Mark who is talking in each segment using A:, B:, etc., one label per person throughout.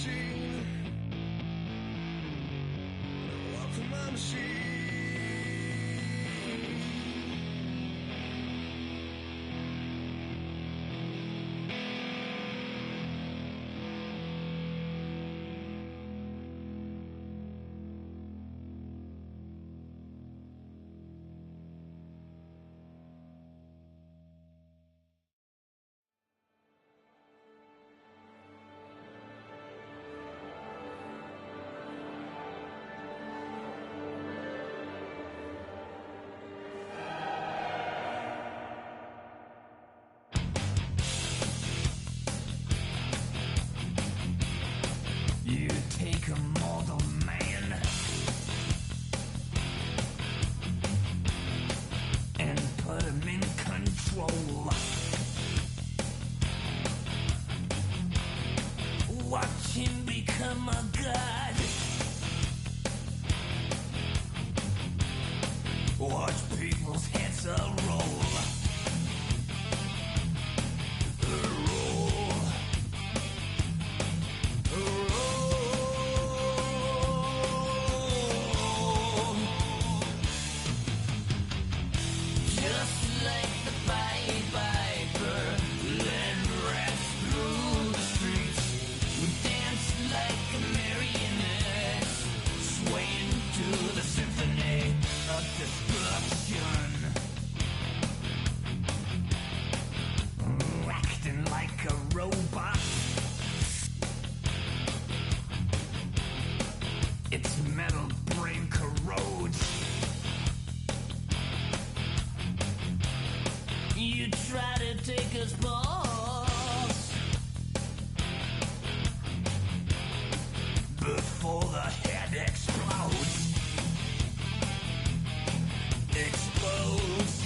A: machine. Welcome my machine. You take a mortal man and put him in control. Watch him become a god. Watch people's heads roll. Acting like a robot. Its metal brain corrodes. You try to take us balls before the head explodes. Explodes.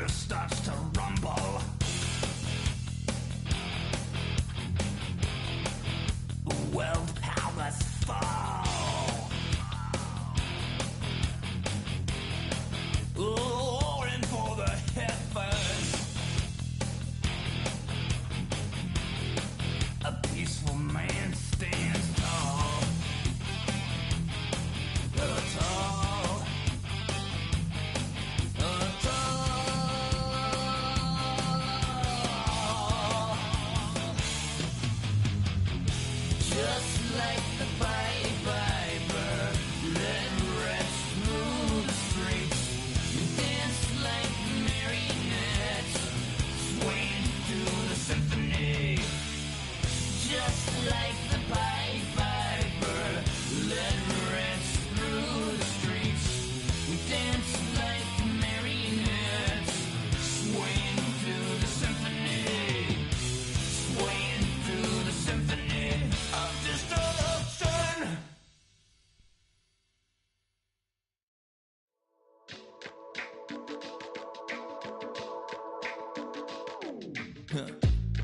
A: Starts to rumble. World powers fall. Roaring for the heavens. A peaceful man stands tall. Tall.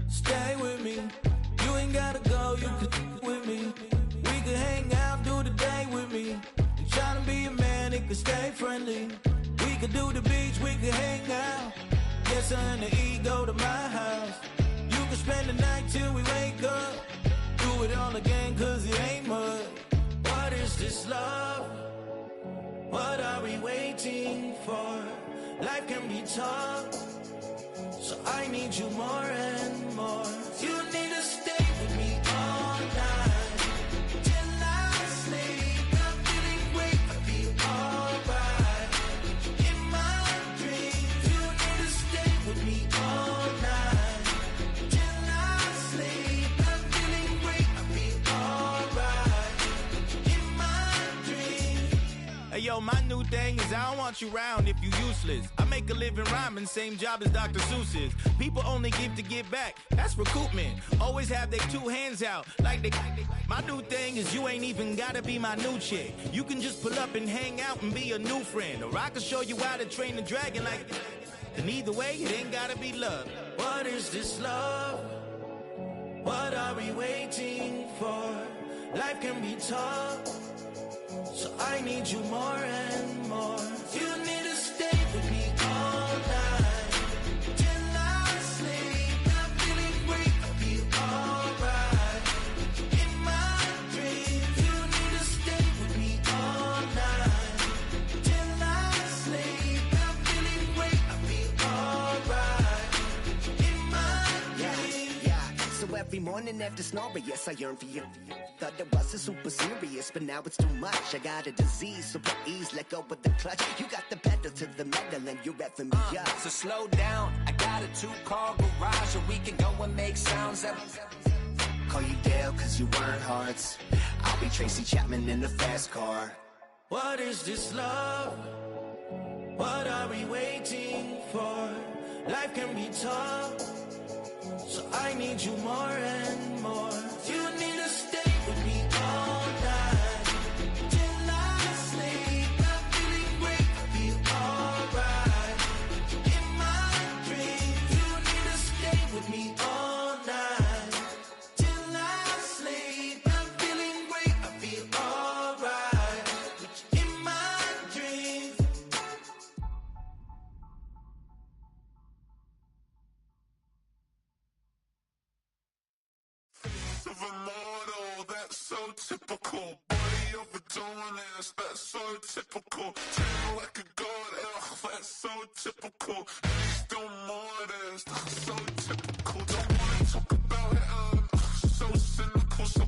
B: Stay with me, you ain't gotta go, you can with me. We could hang out, do the day with me. You tryna be a man, it could stay friendly. We could do the beach, we could hang out. Get something to eat, go to my house. You could spend the night till we wake up. Do it all again, cause it ain't mud. What is this love? What are we waiting for? Life can be tough, so I need you more and more. You need to stay with me all night till I sleep. I'm feeling great, I'll be alright. In my dreams, you need to stay with me all night till I sleep. I'm feeling great, I'll be alright. In my dreams. Hey yo, my new thing is I don't want you around if you useless. I make a living rhyming, same job as Dr. Seuss's. People only give to give back, that's recoupment. Always have their two hands out, like they. My new thing is you ain't even gotta be my new chick. You can just pull up and hang out and be a new friend. Or I can show you how to train the dragon like. And either way, it ain't gotta be love. What is this love? What are we waiting for? Life can be tough, so I need you more and more. You need to stay with me all night till I sleep. I'm feeling great, I'll be alright. In my dreams, you need to stay with me all night till I sleep. I'm feeling great, I'll be alright. In my dreams.
C: Yeah. So every morning after snoring, yes, I yearn for you. Thought it wasn't super serious, but now it's too much. I got a disease, so please let go with the clutch. You got the pedal to the metal and you're effing me up.
D: So slow down, I got a 2-car garage, or we can go and make sounds up.
C: Call you Dale cause you weren't hearts. I'll be Tracy Chapman in the fast car.
B: What is this love? What are we waiting for? Life can be tough, so I need you more and more. You need to stay with me all night till I sleep. I'm feeling great, I'll be alright. In my dreams, you need to stay with me all night till I sleep. I'm feeling great, I'll be alright. In my dreams.
E: Of a model, that's so typical. Body of Adonis, that's so typical. Tan like a god, ugh, that's so typical. And he's still modest, so typical. Don't wanna talk about it, so cynical. So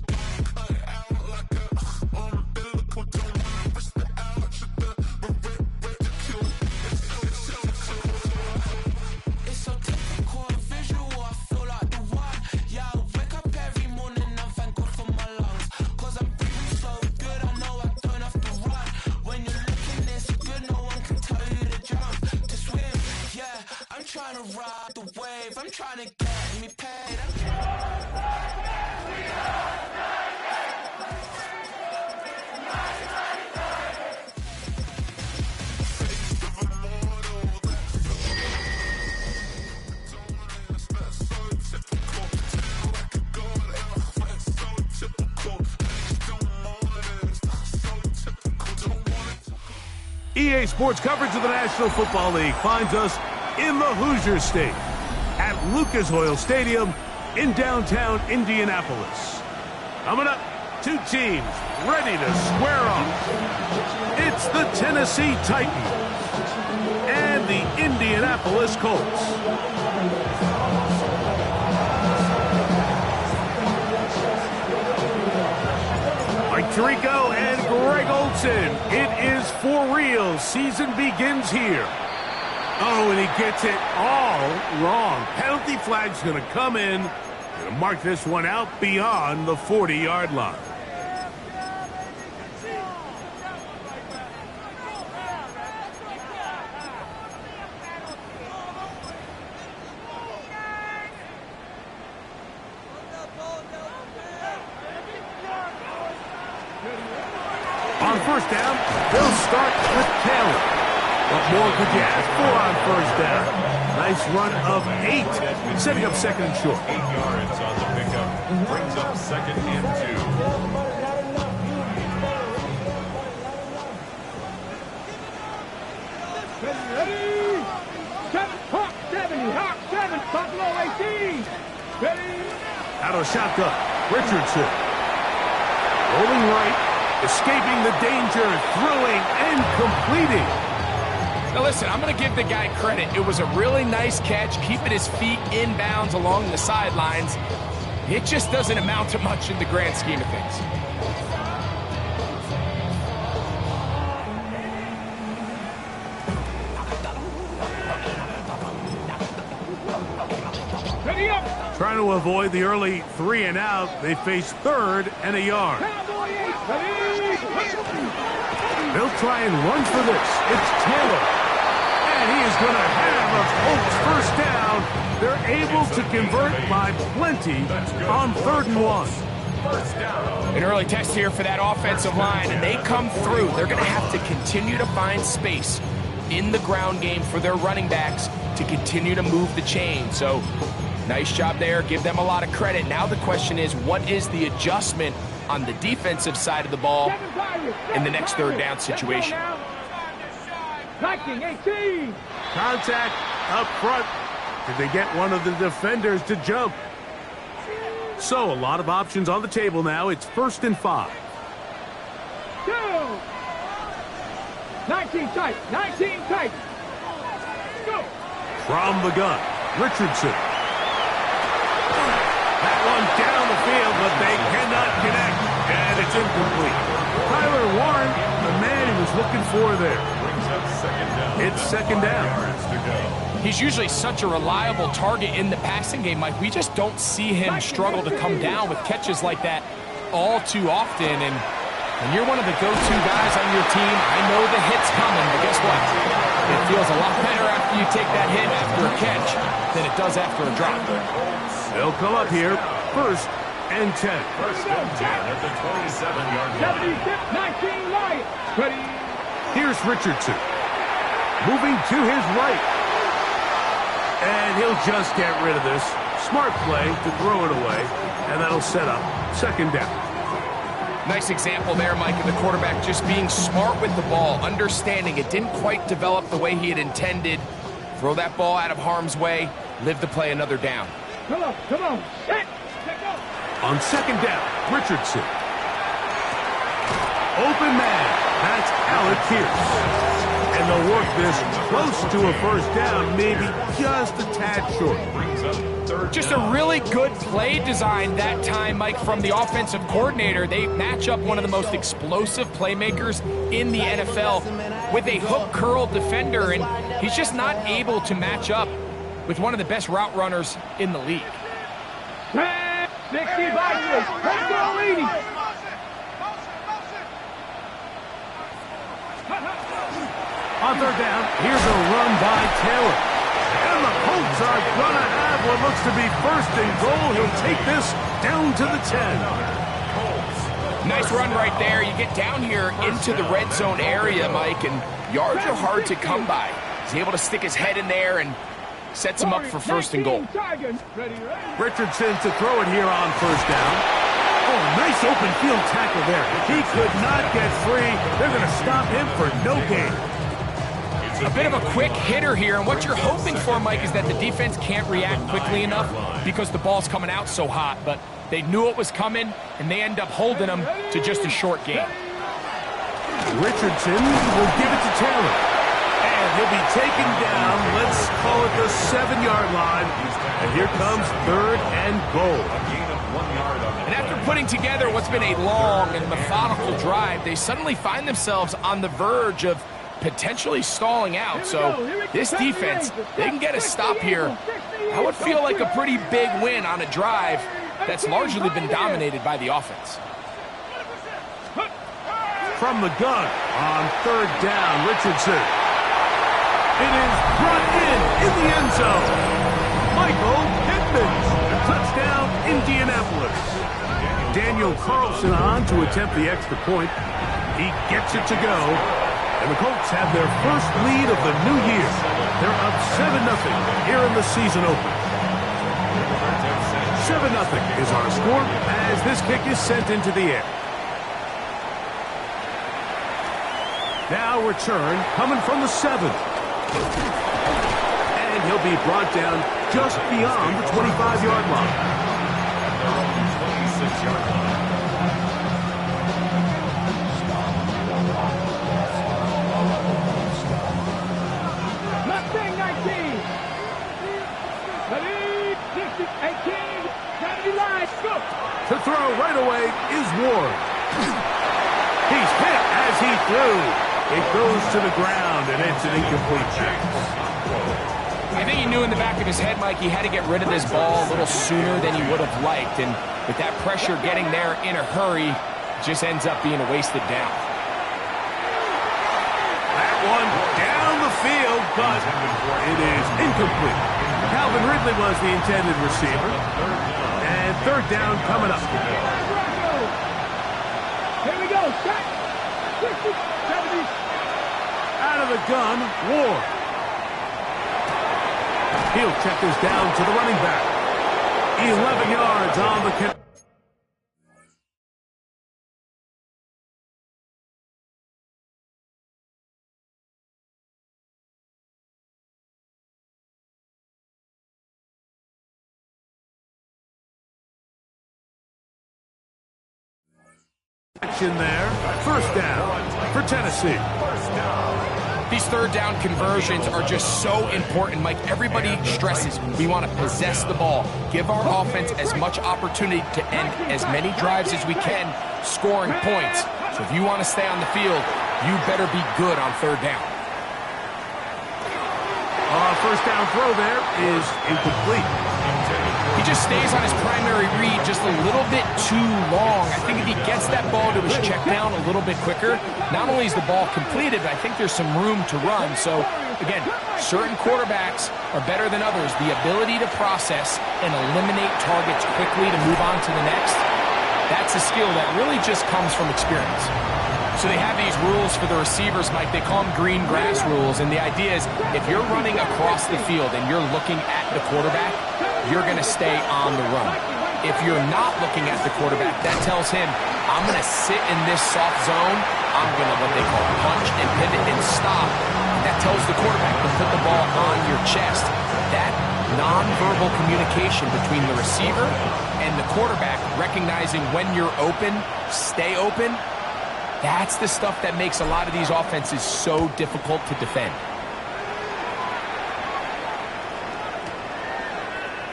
E: cut it out like a umbilical. Don't wanna risk the ouch of the ridicule.
B: It's so typical and visual, I feel like the one. Yeah, I wake up every morning and thank God for my lungs. Cause I'm breathing so good, I know I don't have to run. When you're looking this good, no one can tell you to jump, to swim. Yeah, I'm trying to ride the wave, I'm trying to get me paid.
F: EA Sports coverage of the National Football League finds us in the Hoosier State at Lucas Oil Stadium in downtown Indianapolis. Coming up, two teams ready to square off. It's the Tennessee Titans and the Indianapolis Colts. Mike Tirico and Greg Olsen. It is for real. Season begins here. Oh, and he gets it all wrong. Penalty flag's going to come in. Going to mark this one out beyond the 40-yard line. On first down, they'll start with Taylor. What more could you ask for on first down? Nice run of 8, setting up second and short.
G: 8 yards on the pickup, brings up second and 2.
H: Ready? 7, Hawk 7, Hawk 7, Buffalo 18. Ready?
F: Out of shotgun, Richardson. Rolling right, Escaping the danger, throwing, and completing.
I: Now listen, I'm going to give the guy credit. It was a really nice catch, keeping his feet in bounds along the sidelines. It just doesn't amount to much in the grand scheme of things.
H: Ready up.
F: Trying to avoid the early 3 and out, they face 3rd and a yard.
H: Cowboy 8. Ready.
F: They'll try and run for this. It's Taylor. And he is going to have a Colts first down. They're able to convert by plenty on 3rd and 1.
I: An early test here for that offensive line, and they come through. They're going to have to continue to find space in the ground game for their running backs to continue to move the chain. So, nice job there. Give them a lot of credit. Now the question is, what is the adjustment on the defensive side of the ball in the next 3rd down situation?
H: 19-18.
F: Contact up front. Did they get one of the defenders to jump? So, a lot of options on the table now. It's 1st and 5.
H: 2. 19 tight. 19 tight. Go.
F: From the gun, Richardson. That one down the field, but they cannot connect, and it's incomplete. Tyler Warren, the man he was looking for there. It's 2nd down.
I: He's usually such a reliable target in the passing game, Mike. We just don't see him struggle to come down with catches like that all too often. And when you're one of the go-to guys on your team, I know the hit's coming, but guess what? It feels a lot better after you take that hit after a catch than it does after a drop.
F: They'll come up here, 1st and 10.
G: 1st and 10 at the 27-yard line.
H: 76-19 Lions. Ready.
F: Here's Richardson. Moving to his right. And he'll just get rid of this. Smart play to throw it away, and that'll set up 2nd down.
I: Nice example there, Mike, of the quarterback just being smart with the ball, understanding it didn't quite develop the way he had intended. Throw that ball out of harm's way, live to play another down.
H: Come on. Set. Go.
F: On 2nd down, Richardson. Open man. That's Alec Pierce. And they'll work this close to a 1st down, maybe just a tad short.
I: Just a really good play design that time, Mike, from the offensive coordinator. They match up one of the most explosive playmakers in the NFL with a hook curl defender, and he's just not able to match up with one of the best route runners in the league.
H: 60 Vikings. Let's go, lady.
F: On 3rd down, here's a run by Taylor. And the Colts are going to have what looks to be 1st and goal. He'll take this down to the 10.
I: Nice run right there. You get down here into the red zone area, Mike, and yards are hard to come by. He's able to stick his head in there and sets him up for 1st and goal.
F: Richardson to throw it here on 1st down. Oh, nice open field tackle there. He could not get free. They're going to stop him for no gain.
I: A bit of a quick hitter here, and what you're hoping for, Mike, is that the defense can't react quickly enough because the ball's coming out so hot, but they knew it was coming, and they end up holding them to just a short gain.
F: Richardson will give it to Taylor, and he'll be taken down, let's call it the 7-yard line, and here comes 3rd and goal.
I: And after putting together what's been a long and methodical drive, they suddenly find themselves on the verge of potentially stalling out. So this defense, they can get a stop here. That would feel like a pretty big win on a drive that's largely been dominated by the offense.
F: From the gun on 3rd down, Richardson. It is brought in the end zone. Michael Pittman, touchdown Indianapolis. Daniel Carlson on to attempt the extra point. He gets it to go. And the Colts have their first lead of the new year. They're up 7-0 here in the season opener. 7-0 is our score as this kick is sent into the air. Now return coming from the 7th. And he'll be brought down just beyond the 25-yard line. To throw right away is Ward. He's hit as he threw. It goes to the ground, and it's an incomplete pass.
I: I think he knew in the back of his head, Mike, he had to get rid of this ball a little sooner than he would have liked. And with that pressure getting there in a hurry, it just ends up being a wasted down.
F: That one down the field, but it is incomplete. Calvin Ridley was the intended receiver. And third down coming up.
H: Here we go. Shot. 60, 70.
F: Out of the gun, Ward. He'll check this down to the running back. 11 yards on the action there. First down for Tennessee.
I: These third down conversions are just so important, Mike. Everybody stresses we want to possess the ball, give our offense as much opportunity to end as many drives as we can, scoring points. So if you want to stay on the field, you better be good on third down.
F: First down throw there is incomplete.
I: He just stays on his primary read just a little bit too long. I think if he gets that ball to his check down a little bit quicker, not only is the ball completed, but I think there's some room to run. So, again, certain quarterbacks are better than others. The ability to process and eliminate targets quickly to move on to the next, that's a skill that really just comes from experience. So they have these rules for the receivers, Mike. They call them green grass rules. And the idea is if you're running across the field and you're looking at the quarterback, you're going to stay on the run. If you're not looking at the quarterback, that tells him, I'm going to sit in this soft zone. I'm going to what they call punch and pivot and stop. That tells the quarterback to put the ball on your chest. That nonverbal communication between the receiver and the quarterback, recognizing when you're open, stay open, that's the stuff that makes a lot of these offenses so difficult to defend.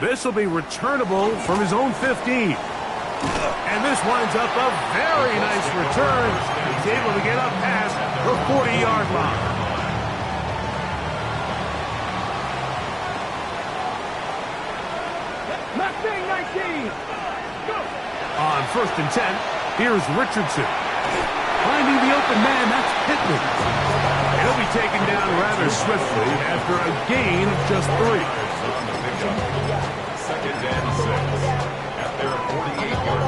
F: This will be returnable from his own 15. And this winds up a very nice return. He's able to get up past the 40-yard line.
H: Mustang 19. Go.
F: On 1st and 10, here's Richardson. Finding the open man, that's Pittman. He'll be taken down rather swiftly after a gain of just 3.
G: Second and 6 at their 48-yard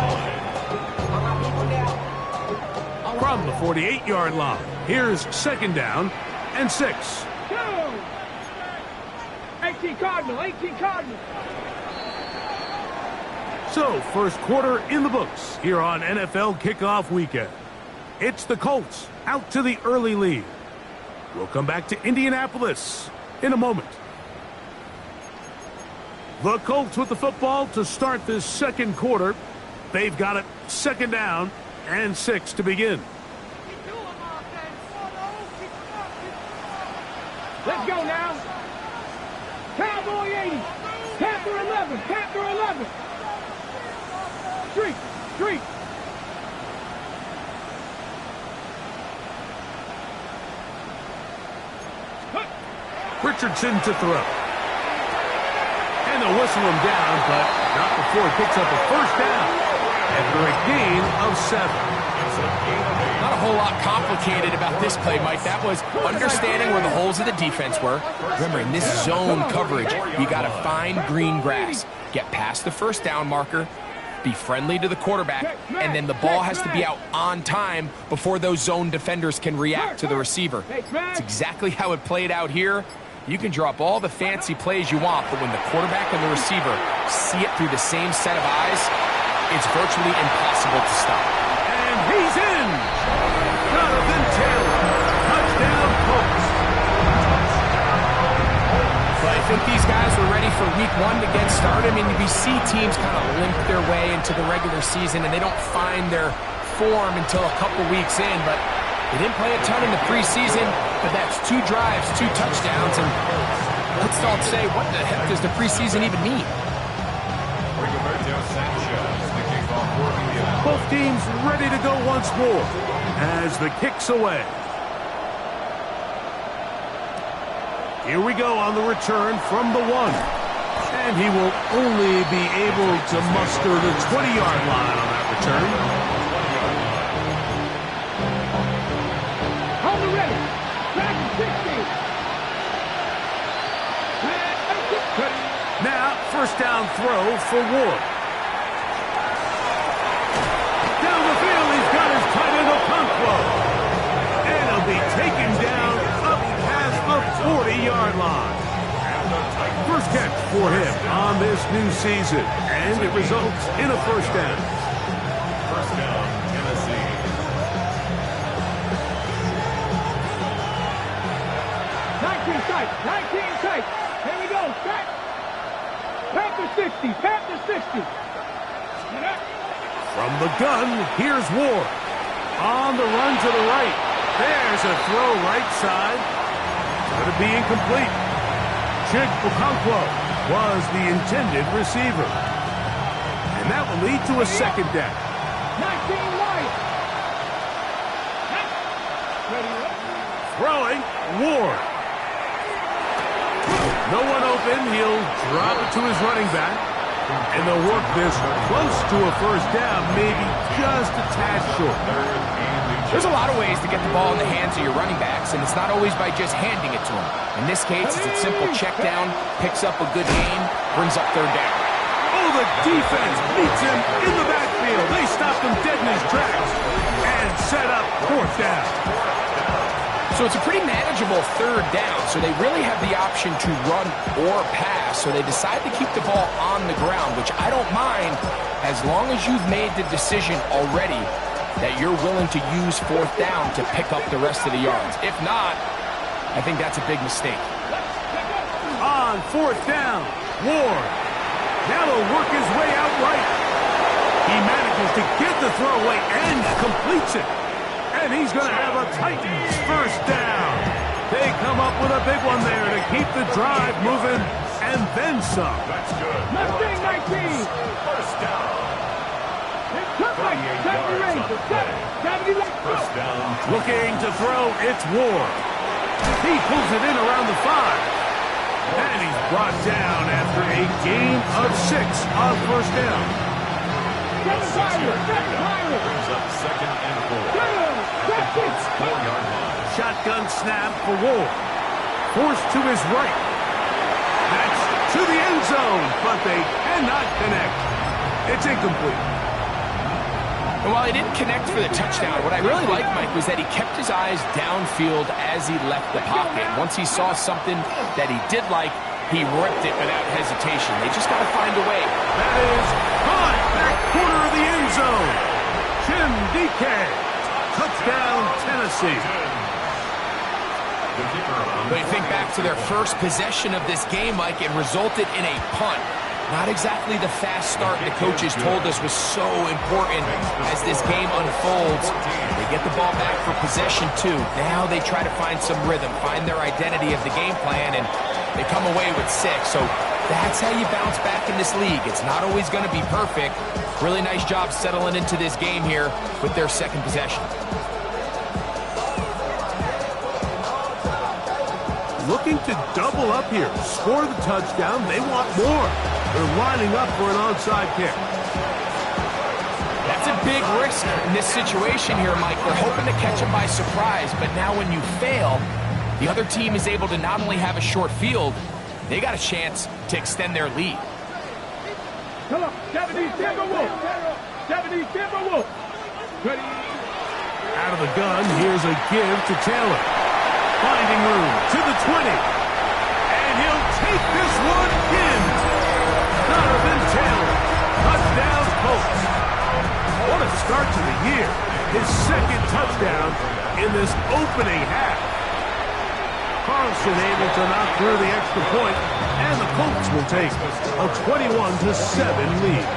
G: line.
F: From the 48-yard line, here's second down and 6.
H: Go. 18 Cardinal, 18 Cardinal.
F: So, first quarter in the books here on NFL Kickoff Weekend. It's the Colts out to the early lead. We'll come back to Indianapolis in a moment. The Colts with the football to start this second quarter. They've got it second down and 6 to begin.
H: Let's go now. Cowboy 80. Panther 11. Panther 11. Street. Street.
F: Richardson to throw. And they'll whistle him down, but not before he picks up a first down after a gain of 7.
I: Not a whole lot complicated about this play, Mike. That was understanding where the holes of the defense were. Remember, in this zone coverage, you got to find green grass. Get past the first down marker, be friendly to the quarterback, and then the ball has to be out on time before those zone defenders can react to the receiver. It's exactly how it played out here. You can drop all the fancy plays you want, but when the quarterback and the receiver see it through the same set of eyes, it's virtually impossible to stop.
F: And he's in! Jonathan Taylor, touchdown Colts.
I: But I think these guys were ready for week 1 to get started. I mean, we see teams kind of limp their way into the regular season, and they don't find their form until a couple weeks in, but they didn't play a ton in the preseason, but that's 2 drives, 2 touchdowns, and let's all say, what the heck does the preseason even mean?
G: Rigoberto Sanchez, the kickoff
F: team's ready to go once more as the kick's away. Here we go on the return from the 1. And he will only be able to muster the 20-yard line on that return.
H: Hold it ready. Back to 60.
F: Now, first down throw for Ward. Down the field, he's got his tight end Okonkwo. And he'll be taken down up past the 40-yard line. First catch for him on this new season, and it results in a first down.
G: First down, Tennessee.
H: 19 tight. 19 tight. Here we go. Back. Panther 60. Panther 60.
F: From the gun, here's Ward. On the run to the right. There's a throw right side. It's going to be incomplete. Chig Okonkwo was the intended receiver. And that will lead to a second down.
H: 19 wide.
F: Throwing, Ward. No one open. He'll drop it to his running back. And they'll work this close to a first down, maybe just a tad short.
I: There's a lot of ways to get the ball in the hands of your running backs, and it's not always by just handing it to them. In this case, it's a simple check down, picks up a good gain, brings up third down.
F: Oh, the defense meets him in the backfield. They stopped him dead in his tracks and set up fourth down.
I: So it's a pretty manageable third down, so they really have the option to run or pass, so they decide to keep the ball on the ground, which I don't mind as long as you've made the decision already that you're willing to use fourth down to pick up the rest of the yards. If not, I think that's a big mistake.
F: On fourth down, Ward. Now he'll work his way out right. He manages to get the throwaway and completes it. And he's going to have a Titans first down. They come up with a big one there to keep the drive moving and then some.
G: That's good.
H: Mustang 19.
G: First down. First down.
F: Looking to throw, it's Ward. He pulls it in around the 5. And he's brought down after a gain of 6 on first down.
G: Brings up second and 4. At the 4-yard line.
F: Shotgun snap for Ward. Forced to his right. That's to the end zone, but they cannot connect. It's incomplete.
I: And while he didn't connect for the touchdown, what I really liked, Mike, was that he kept his eyes downfield as he left the pocket. Once he saw something that he did like, he ripped it without hesitation. They just got to find a way.
F: That is high back corner of the end zone. Jim Dike. Touchdown, Tennessee.
I: But you think back to their first possession of this game, Mike, it resulted in a punt. Not exactly the fast start the coaches told us was so important as this game unfolds. They get the ball back for possession too. Now they try to find some rhythm, find their identity of the game plan, and they come away with 6. So that's how you bounce back in this league. It's not always going to be perfect. Really nice job settling into this game here with their second possession.
F: Looking to double up here. Score the touchdown. They want more. They're lining up for an onside kick.
I: That's a big risk in this situation here, Mike. They're hoping to catch him by surprise, but now when you fail, the other team is able to not only have a short field, they got a chance to extend their lead.
H: Come on, Japanese Timberwolf. Japanese Timberwolf. Ready.
F: Out of the gun, here's a give to Taylor. Finding room to the 20. And he'll take this one in. Donovan Taylor. Touchdown, Colts. What a start to the year. His second touchdown in this opening half. Carlson able to knock through the extra point, and the Colts will take a 21-7 lead.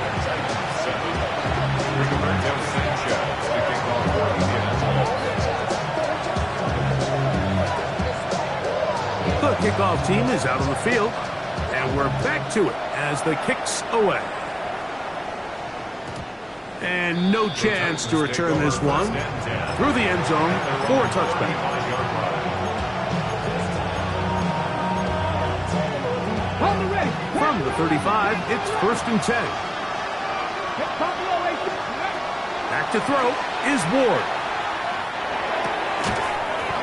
F: The kickoff team is out on the field, and we're back to it as the kick's away. And no chance to return this one through the end zone for a touchback. From the 35, it's 1st and 10. Back to throw is Ward.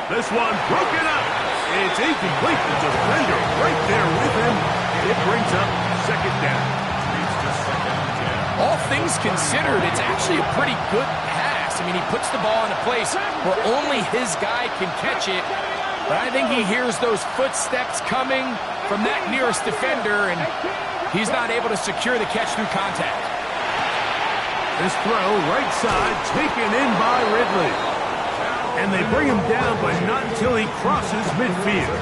F: This one broken up. It's incomplete. The defender right there with him. And it brings up 2nd down.
I: All things considered, it's actually a pretty good pass. I mean, he puts the ball in a place where only his guy can catch it. But I think he hears those footsteps coming from that nearest defender, and he's not able to secure the catch through contact.
F: This throw, right side, taken in by Ridley. And they bring him down, but not until he crosses midfield.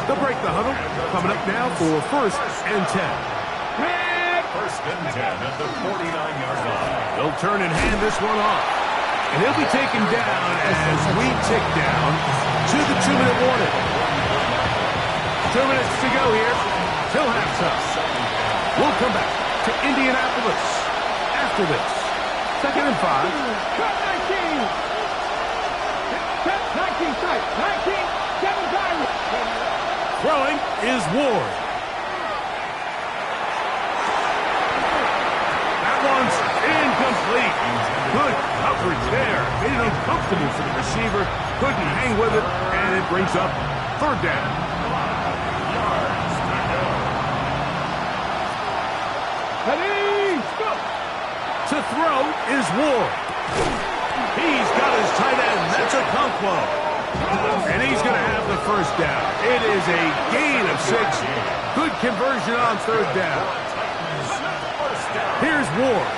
F: They'll break the huddle. Coming up now for 1st and 10.
G: 1st and 10 at the 49-yard line.
F: They'll turn and hand this one off. And he'll be taken down as we tick down to the 2-minute warning. 2 minutes to go here till halftime. We'll come back to Indianapolis after this. 2nd and 5.
H: 19 sight. 19. 7
F: Throwing is Ward. That one's incomplete. Good coverage there. Made it uncomfortable for the receiver. Couldn't hang with it, and it brings up 3rd down. To throw is Ward. He's got his tight end. That's Okonkwo. And he's going to have the 1st down. It is a gain of 6. Good conversion on 3rd down. Here's Ward.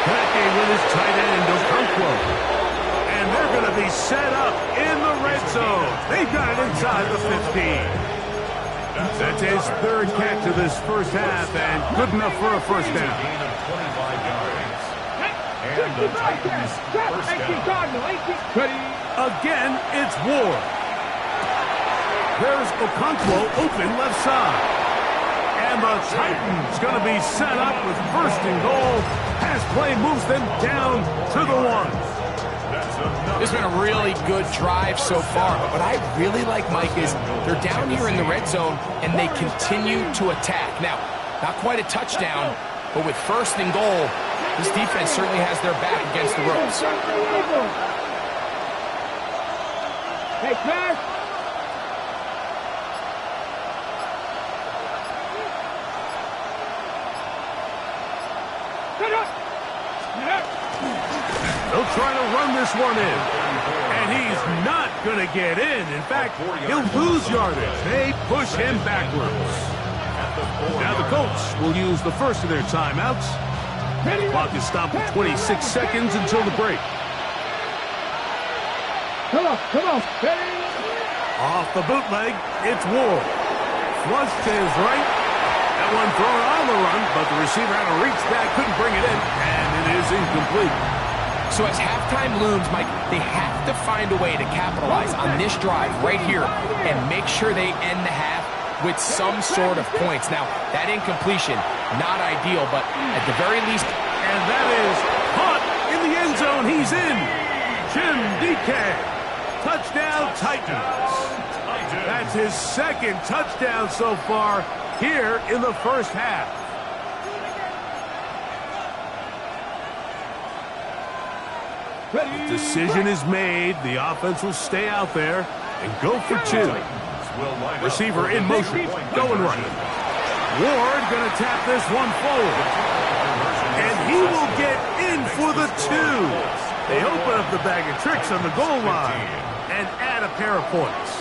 F: Connecting with his tight end, Okonkwo. And they're going to be set up in the red zone. They've got it inside the 15. That's his 3rd catch of this 1st half, and good enough for a 1st down. Again, it's Ward. There's Okonkwo open left side. And the Titans going to be set up with 1st and goal. Pass play moves them down to the 1.
I: This has been a really good drive so far, but what I really like, Mike, is they're down here in the red zone, and they continue to attack. Now, not quite a touchdown, but with 1st and goal, this defense certainly has their back against the ropes.
H: Hey, Chris!
F: They'll try to run this one in. And he's not going to get in. In fact, he'll lose yardage. They push him backwards. Now the Colts will use the 1st of their timeouts. The clock is stopped at 26 seconds until the break.
H: Come on.
F: Off the bootleg, it's Ward. Flush to his right. That one thrown on the run, but the receiver had to reach back, couldn't bring it in, and it is incomplete.
I: So as halftime looms, Mike, they have to find a way to capitalize on this drive right here and make sure they end the half with some sort of points. Now, that incompletion, not ideal, but at the very least...
F: And that is caught in the end zone. He's in. Jim Dike. Touchdown, Titans. That's his 2nd touchdown so far here in the 1st half. The decision is made. The offense will stay out there and go for 2. Receiver in motion, going right. Ward going to tap this one forward. And he will get in for the 2. They open up the bag of tricks on the goal line and add a pair of points.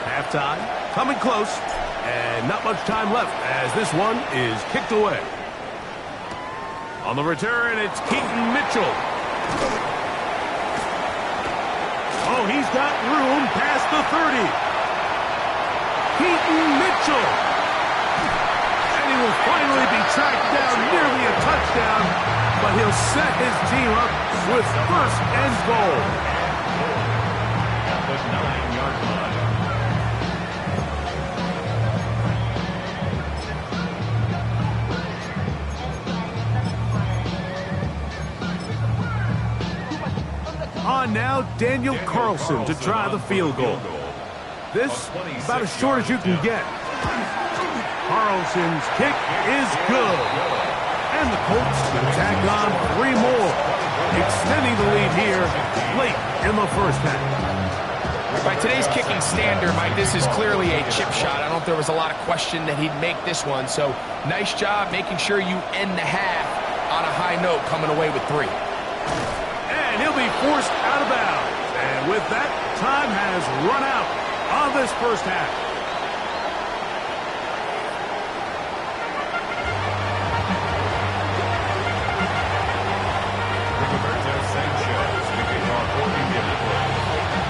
F: Halftime, coming close, and not much time left as this one is kicked away. On the return, it's Keaton Mitchell. Oh, he's got room past the 30. Keaton Mitchell. And he will finally be tracked down, nearly a touchdown, but he'll set his team up with 1st and goal. At the 9-yard line. on now, Daniel Carlson to try the field goal. This about as short as you can get. Carlson's kick is good. And the Colts can tack on 3 more, extending the lead here late in the first half.
I: By today's kicking standard, Mike, this is clearly a chip shot. I don't think there was a lot of question that he'd make this one. So nice job making sure you end the half on a high note, coming away with 3.
F: And he'll be forced out of bounds. And with that, time has run out on this first half.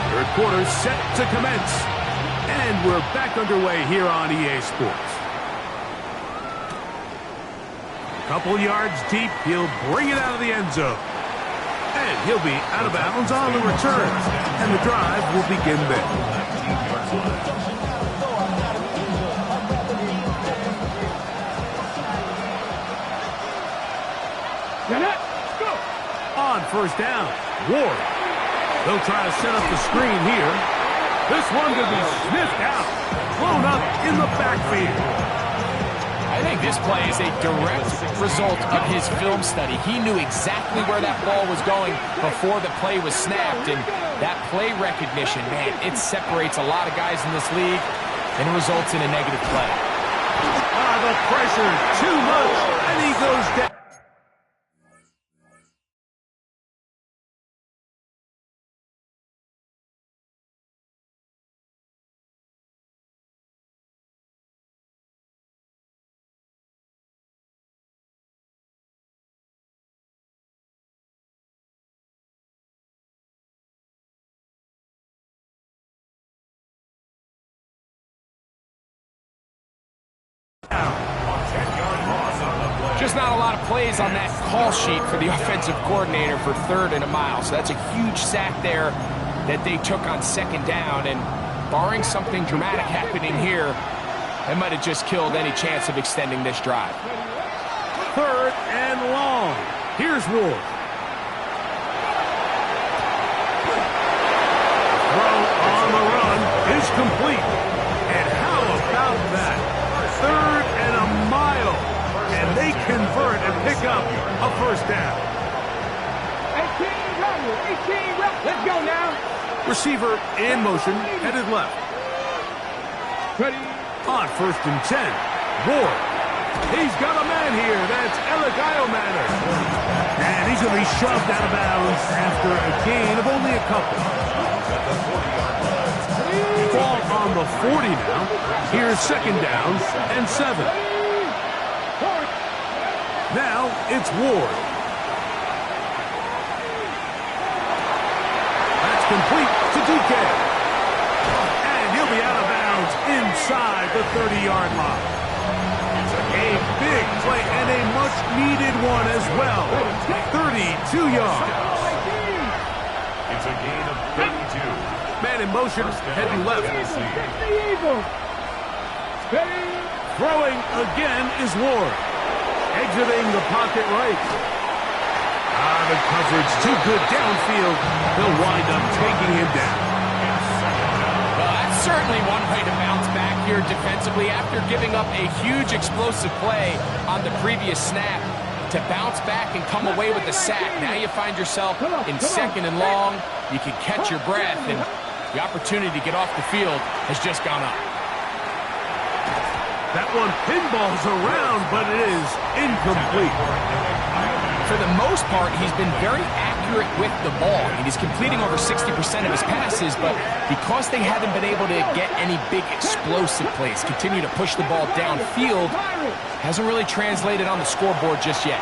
F: Third quarter set to commence. And we're back underway here on EA Sports. A couple yards deep, he'll bring it out of the end zone. And he'll be out of bounds on the return. And the drive will begin there. On first down, Ward. They'll try to set up the screen here. This one could be sniffed out, blown up in the backfield.
I: I think this play is a direct result of his film study. He knew exactly where that ball was going before the play was snapped, and that play recognition, man, it separates a lot of guys in this league and results in a negative play.
F: The pressure, too much, and he goes down.
I: Just not a lot of plays on that call sheet for the offensive coordinator for 3rd and a mile. So that's a huge sack there that they took on 2nd down. And barring something dramatic happening here, that might have just killed any chance of extending this drive.
F: 3rd and long. Here's Ward. Throw on the run is complete. And how about that? 3rd and a mile. And they convert and pick up a first down.
H: 18, let's go now.
F: Receiver in motion, headed left.
H: Ready.
F: On 1st and 10, Ward. He's got a man here. That's Alec Iomatter. And he's going to be shoved out of bounds after a gain of only a couple. Ball on the 40 now. Here's 2nd down and 7. Now it's Ward. That's complete to DK. And he'll be out of bounds inside the 30-yard line. A big play and a much-needed one as well. 32 yards.
G: It's a gain of 32.
F: Man in motion, heading left. Throwing again is Ward. Exiting the pocket right. The coverage too good downfield. They'll wind up taking him down.
I: Well, that's certainly one way to bounce back here defensively after giving up a huge explosive play on the previous snap. To bounce back and come away with a sack. Now you find yourself in 2nd and long. You can catch your breath, and the opportunity to get off the field has just gone up.
F: That one pinballs around, but it is incomplete.
I: For the most part, he's been very accurate with the ball. I mean, he's completing over 60% of his passes, but because they haven't been able to get any big explosive plays, continue to push the ball downfield, hasn't really translated on the scoreboard just yet.